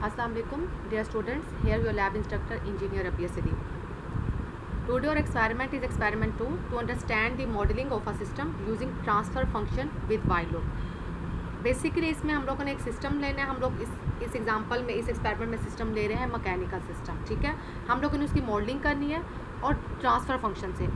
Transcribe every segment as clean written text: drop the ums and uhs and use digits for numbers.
Assalamu alaikum, dear students. Here your lab instructor, engineer Abia Siddiq. Today our experiment is experiment 2 to understand the modeling of a system using transfer function with while loop. Basically इसमें हम लोगों ने एक system लेना है. हम लोग इस एग्जांपल में, इस एक्सपेरिमेंट में सिस्टम ले रहे हैं मैकेनिकल सिस्टम. ठीक है, हम लोगों ने उसकी मॉडलिंग करनी है और ट्रांसफ़र फंक्शन से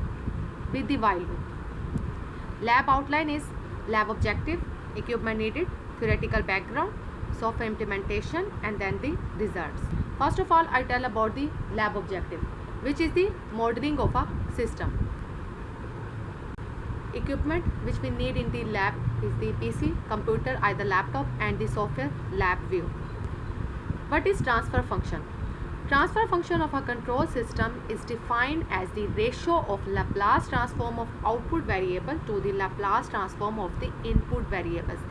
with the while loop. Lab outline is lab objective, equipment needed, theoretical background, software implementation, and then the results. First of all, I tell about the lab objective, which is the modeling of a system. Equipment which we need in the lab is the PC, computer, either laptop, and the software LabVIEW. What is transfer function? Transfer function of a control system is defined as the ratio of Laplace transform of output variable to the Laplace transform of the input variables,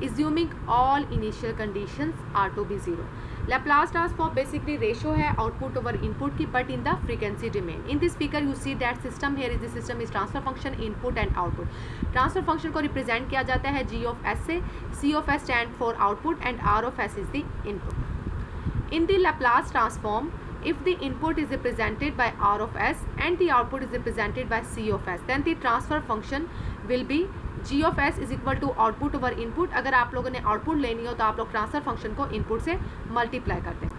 assuming all initial conditions are to be zero. Laplace transform basically ratio है output over input की, but in the frequency domain. In this figure you see that system here is the system is transfer function input and output. Transfer function को represent किया जाता है G of S से. C of S stand for output and R of S is the input. In the Laplace transform, if the input is represented by R of S and the output is represented by C of S, then the transfer function will be G of S is equal to output over input. अगर आप लोगों ने output लेनी हो तो आप लोग transfer function को input से मल्टीप्लाई करते हैं.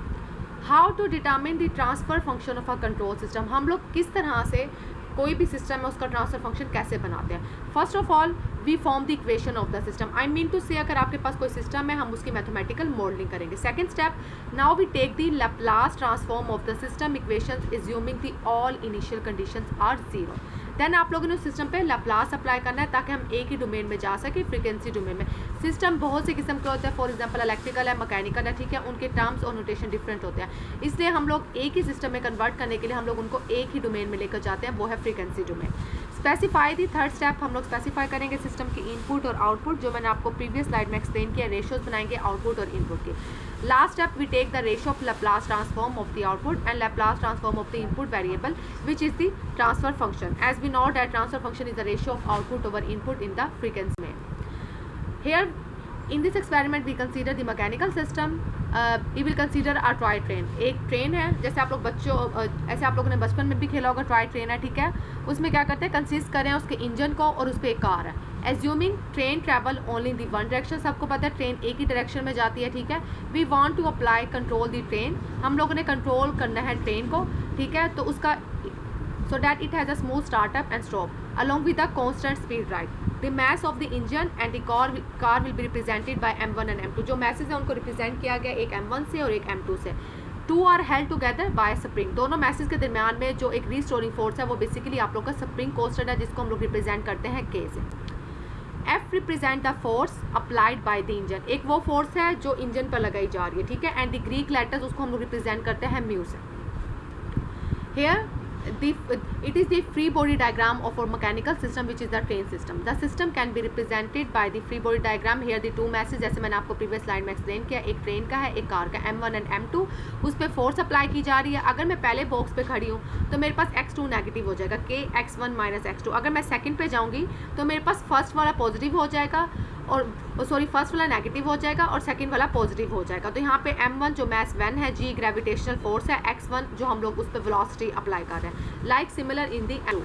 How to determine the transfer function of a control system? हम लोग किस तरह से कोई भी सिस्टम है उसका ट्रांसफर फंक्शन कैसे बनाते हैं. First of all we form the equation of the system. I mean to say अगर आपके पास कोई सिस्टम है हम उसकी मैथमेटिकल मॉडलिंग करेंगे. Second step, now we take the Laplace transform of the system equations assuming the all initial conditions are zero. देन आप लोगों ने उस सिस्टम पे लैप्लास अप्लाई करना है ताकि हम एक ही डोमेन में जा सके, फ्रीक्वेंसी डोमेन में. सिस्टम बहुत से किस्म के होते हैं, फॉर एग्जांपल इलेक्ट्रिकल है, मैकेनिकल है, ठीक है, उनके टर्म्स और नोटेशन डिफरेंट होते हैं. इसलिए हम लोग एक ही सिस्टम में कन्वर्ट करने के लिए हम लोग उनको एक ही डोमेन में लेकर जाते हैं, वो है फ्रीक्वेंसी डोमेन. स्पेसिफाई दी थर्ड स्टेप, हम लोग स्पेसिफाई करेंगे सिस्टम की इनपुट और आउटपुट, जो मैंने आपको प्रीवियस स्लाइड में एक्सप्लेन किया. रेशियोज बनाएंगे आउटपुट और इनपुट के. Last step we take the ratio of Laplace transform of the output and Laplace transform of the input variable which is the transfer function. As we know that transfer function is the ratio of output over input in the frequency में. Here in this experiment we consider the mechanical system. We will consider a toy train. एक train है, जैसे आप लोग ऐसे आप लोगों ने बचपन में भी खेला होगा. टॉय ट्रेन है, ठीक है. उसमें क्या करते हैं, कंसिस्ट करें उसके इंजन को और उस पर एक कार है. Assuming train travel only in the one direction. सबको पता है ट्रेन एक ही डायरेक्शन में जाती है, ठीक है. We want to apply control the train. हम लोगों ने कंट्रोल करना है ट्रेन को, ठीक है. तो उसका so that it has a smooth startup and stop along with a constant speed ride. The mass of the engine and the car will be represented by M1 and M2. जो masses है उनको represent किया गया एक M1 से और एक M2 से. Two are held together by a spring. दोनों masses के दरमियान में जो एक restoring force है वो basically आप लोग का spring constant है, जिसको हम लोग represent करते हैं K से. F represent the force applied by the engine. एक वो force है जो engine पर लगाई जा रही है, ठीक है. And the Greek letters उसको हम लोग represent करते हैं mu से. Here it is the free body diagram of our mechanical system which is the train system. The system can be represented by the free body diagram. Here the two masses, जैसे मैंने आपको previous slide में explain किया, एक train का है एक car का, M1 एंड M2. उस पर फोर्स अप्लाई की जा रही है. अगर मैं पहले बॉक्स पे खड़ी हूँ तो मेरे पास x2 नेगेटिव हो जाएगा, k x1 माइनस x2. अगर मैं सेकंड पे जाऊँगी तो मेरे पास फर्स्ट वाला पॉजिटिव हो जाएगा और फर्स्ट वाला नेगेटिव हो जाएगा और सेकंड वाला पॉजिटिव हो जाएगा. तो यहाँ पे M1 जो मैस 1 है, G ग्रेविटेशनल फोर्स है, x1 जो हम लोग उस पर वेलोसिटी अप्लाई कर रहे हैं. Like similar in the M2.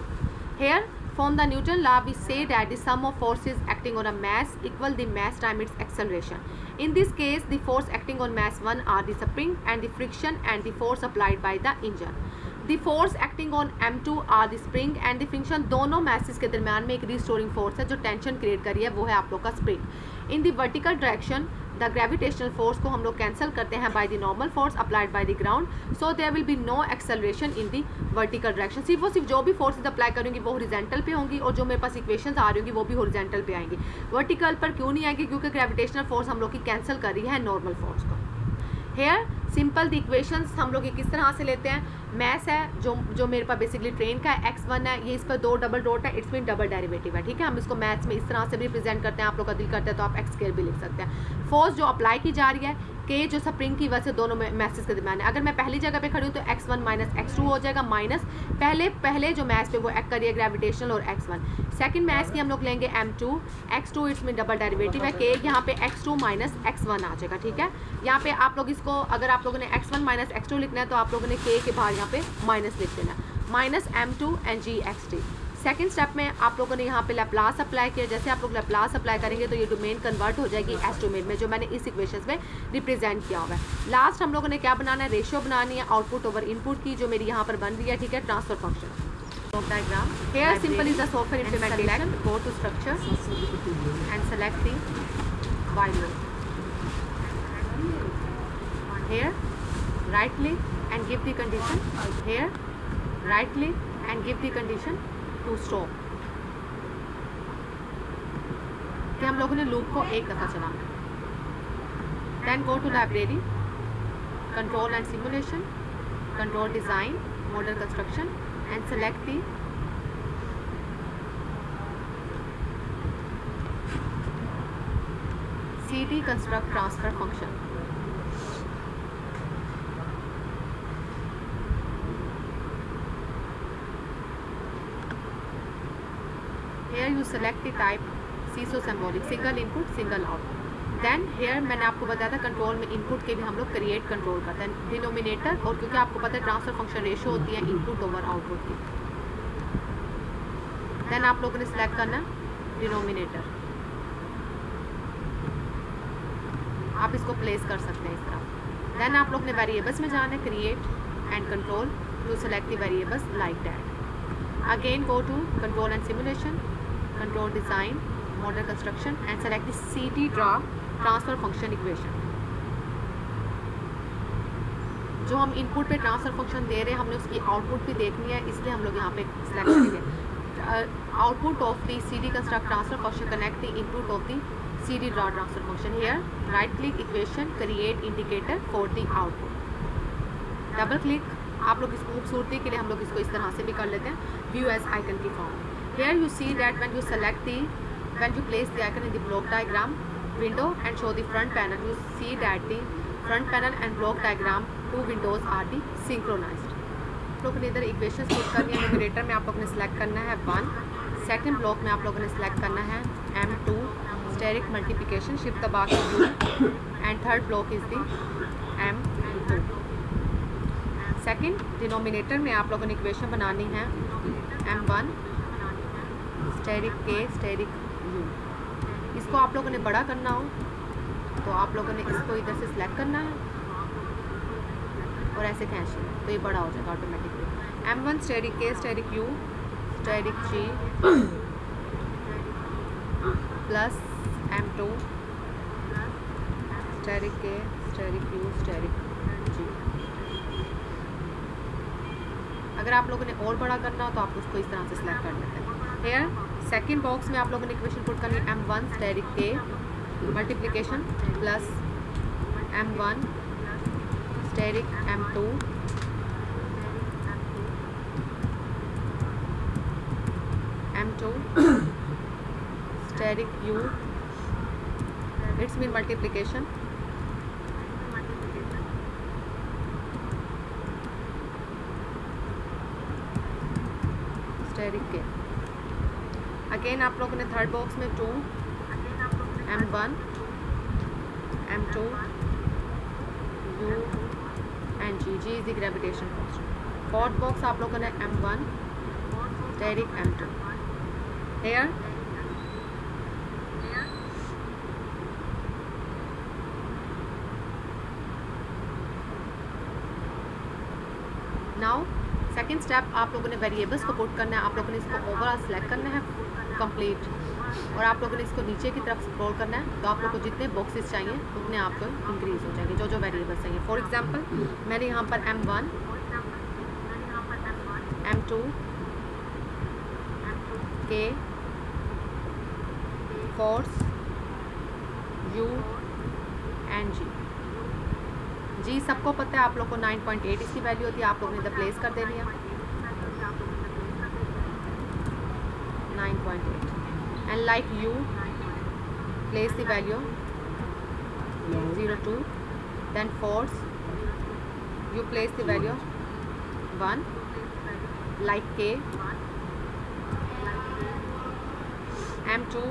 Here from the Newton law we say that the sum of forces acting on a mass equal the mass time its acceleration. In this case the force acting on mass 1 are the spring and the friction and the force applied by the engine. The force acting on M2 are the spring and the friction. दोनों masses के दरमियान में एक restoring force है जो tension create कर रही है, वो है आप लोग का spring. In the vertical direction the gravitational force को हम लोग cancel करते हैं by the normal force applied by the ground, so there will be no acceleration in the vertical direction. सिर्फ जो भी forces अप्लाई करूँगी वो horizontal पे होंगी और जो मेरे पास equations आ रही होंगी वो भी horizontal पे आएंगी. vertical पर क्यों नहीं आएंगी, क्योंकि gravitational force हम लोग की cancel कर रही है normal force को. Here सिंपल द इक्वेशंस हम लोग ये किस तरह से लेते हैं. मैस है जो मेरे पास बेसिकली ट्रेन का है, x1 है, ये इस पर दो डबल डॉट है, इट्स मीन डबल डेरिवेटिव है, ठीक है. हम इसको मैथ्स में इस तरह से भी रिप्रेजेंट करते हैं, आप लोग का दिल करता है तो आप x स्क्वायर भी लिख सकते हैं. फोर्स जो अप्लाई की जा रही है के जो स्प्रिंग की वजह से दोनों मैसेज के दरमियान है। अगर मैं पहली जगह पे खड़ी हूँ तो x1 माइनस x2 हो जाएगा, माइनस पहले जो मैच पे वो एक्ट करिए ग्रेविटेशनल और x1। सेकंड मैच की हम लोग लेंगे m2, x2 इट्स में डबल डेरिवेटिव है k, यहाँ पे x2 माइनस x1 आ जाएगा, ठीक है। यहाँ पे आप लोग इसको, अगर आप लोगों ने x1 माइनस x2 लिखना है तो आप लोगों ने k के बाहर यहाँ पे माइनस लिख देना, minus m2 and g x t। Second step में आप लोगों ने यहाँ पे लैप्लास अप्लाई किया। जैसे आप लोग लैप्लास अप्लाई करेंगे तो ये डोमेन कन्वर्ट हो जाएगी एस डोमेन में, जो मैंने इस इक्वेशंस में रिप्रेजेंट किया हुआ है। लास्ट हम लोगों ने क्या बनाना है, रेशियो बनानी है आउटपुट ओवर इनपुट की, जो मेरी यहाँ पर बन रही है, ठीक है, transfer function diagram. Here simple is a software implementation. Go to structure and select the while loop. Here right click and give the condition. Here right click and give the condition to stop. कि हम लोगों ने loop को एक दफ़ा चलाना। Then go to library, control and simulation, control design, model construction, and select the CD construct transfer function. Here you select the type CISO symbolic, single input single output. Then here मैंने आपको बताया था control में input के भी हम लोग create control करते हैं, डिनोमिनेटर, और क्योंकि आपको पता है ट्रांसफर फंक्शन रेशियो होती है इनपुट ओवर आउटपुट की। देन आप लोगों ने सिलेक्ट करना डिनोमिनेटर, आप इसको प्लेस कर सकते हैं इस तरह। देन आप लोग ने वेरिएबल्स में जाना है, create and control to select the variables like that. Again go to control and simulation, control design, model construction, and select the CD draw transfer function equation. जो हम इनपुट पे ट्रांसफर फंक्शन दे रहे हैं हमने उसकी आउटपुट भी देखनी है, इसलिए हम लोग यहाँ पे सिलेक्ट करेंगे output of the CD construct transfer function connect the input of the CD draw transfer function. Here right click equation, create indicator for the output, double click. आप लोग इसको खूबसूरती के लिए हम लोग इसको इस तरह से भी कर लेते हैं, व्यू एज आइकन की form. Here you see that when you place the icon in the block diagram window and show the front panel, you see that the front panel and block diagram, two windows are the synchronized. आप लोगों ने इधर equations put करनी है, numerator में आप लोगों ने सेलेक्ट करना है 1, सेकंड ब्लॉक में आप लोगों ने सेलेक्ट करना है m2 स्टेरिक मल्टीप्लिकेशन, शिफ्ट दबा के u, and third block is the m2। Second denominator में आप लोगों ने इक्वेशन बनानी है m1 asterisk k asterisk you. इसको आप लोगों ने बड़ा करना हो तो आप लोगों ने इसको इधर से सिलेक्ट करना है और ऐसे खींच लेना, तो ये बड़ा हो जाएगा automatically. m1 asterisk k asterisk u asterisk g plus m2 asterisk k asterisk u asterisk g. अगर आप लोगों ने और बड़ा करना हो तो आप उसको इस तरह से सिलेक्ट कर लेते हैं। हेयर सेकेंड बॉक्स में आप लोगों ने इक्वेशन पुट करनी है m1 asterisk k multiplication plus m1 asterisk m2 m2 asterisk u, it's mean multiplication asterisk के। अगेन आप लोगों ने थर्ड बॉक्स में 2 m1 m2 u and g, g is the gravitation constant. Fourth box आप लोगों ने m1 asterisk m2। Here now second step आप लोगों ने वेरिएबल्स को पुट करना है, आप लोगों ने इसको ओवरऑल सेलेक्ट करना है कंप्लीट, और आप लोगों ने इसको नीचे की तरफ स्क्रॉल करना है, तो आप लोग को जितने बॉक्सेस चाहिए उतने आपको इंक्रीज हो जाएंगे, जो वेरिएबल्स चाहिए। फॉर एग्जांपल मैंने यहाँ पर m1 m2 k force u and g। जी सबको पता है, आप लोग को 9.8 इसकी वैल्यू होती है, आप लोगों ने इधर प्लेस कर देनी है 9.8 and like you place the value 0.2 then force, you place the value 1, like k, m2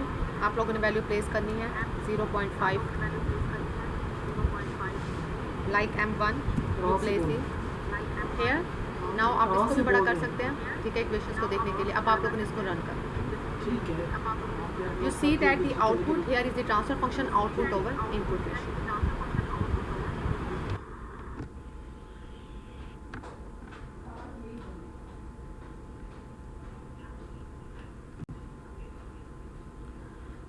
आप लोगों ने वैल्यू प्लेस करनी है 0.5, like m1 you place it here. Now आप इसको भी बड़ा कर सकते हैं, ठीक है, इक्वेशंस को देखने के लिए. अब आप लोगों ने इसको रन कर, ठीक है. you see that the output here is the transfer function output over input ratio.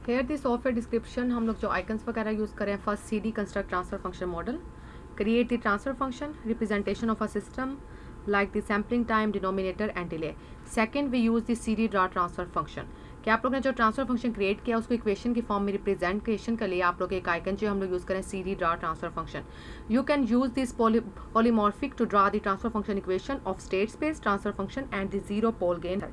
Here the software description हम लोग जो आइकन्स वगैरह यूज़ करें. First CD construct transfer function model, create the transfer function representation of a system like the sampling time, denominator and delay. Second we use the CD draw transfer function. कि आप लोग ने जो transfer function create किया उसको equation की form में representation के लिए आप लोग एक आइकन जो हम लोग यूज़ करें CD draw transfer function. You can use this polymorphic to draw the transfer function equation of state space transfer function and the zero pole gain.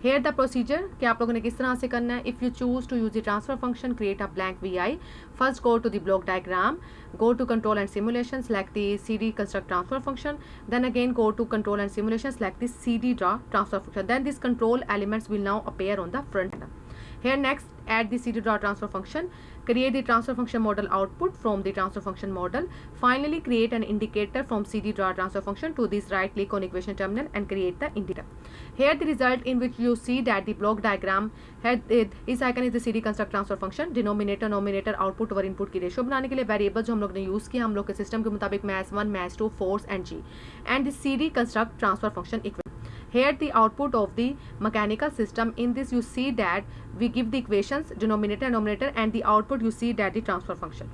Here the procedure कि आप लोगों ने किस तरह से करना है. If you choose to use the transfer function, create a blank VI. First go to the block diagram, go to control and simulation, select the CD construct transfer function. Then again go to control and simulation, select the CD draw transfer function. Then these control elements will now appear on the front end. Here next add the CD draw transfer function, create the transfer function model output from the transfer function model. Finally create an indicator from CD draw transfer function. To this right click on equation terminal and create the indicator. Here the result in which you see that the block diagram had this icon is the CD construct transfer function. Denominator numerator output over input की ratio बनाने के लिए variable जो हम लोग ने use किया हम लोग के सिस्टम के मुताबिक mass 1, mass 2, force and g and the CD construct transfer function equation. Here the output of the mechanical system. In this you see that we give the equations denominator and numerator and the output you see that the transfer function.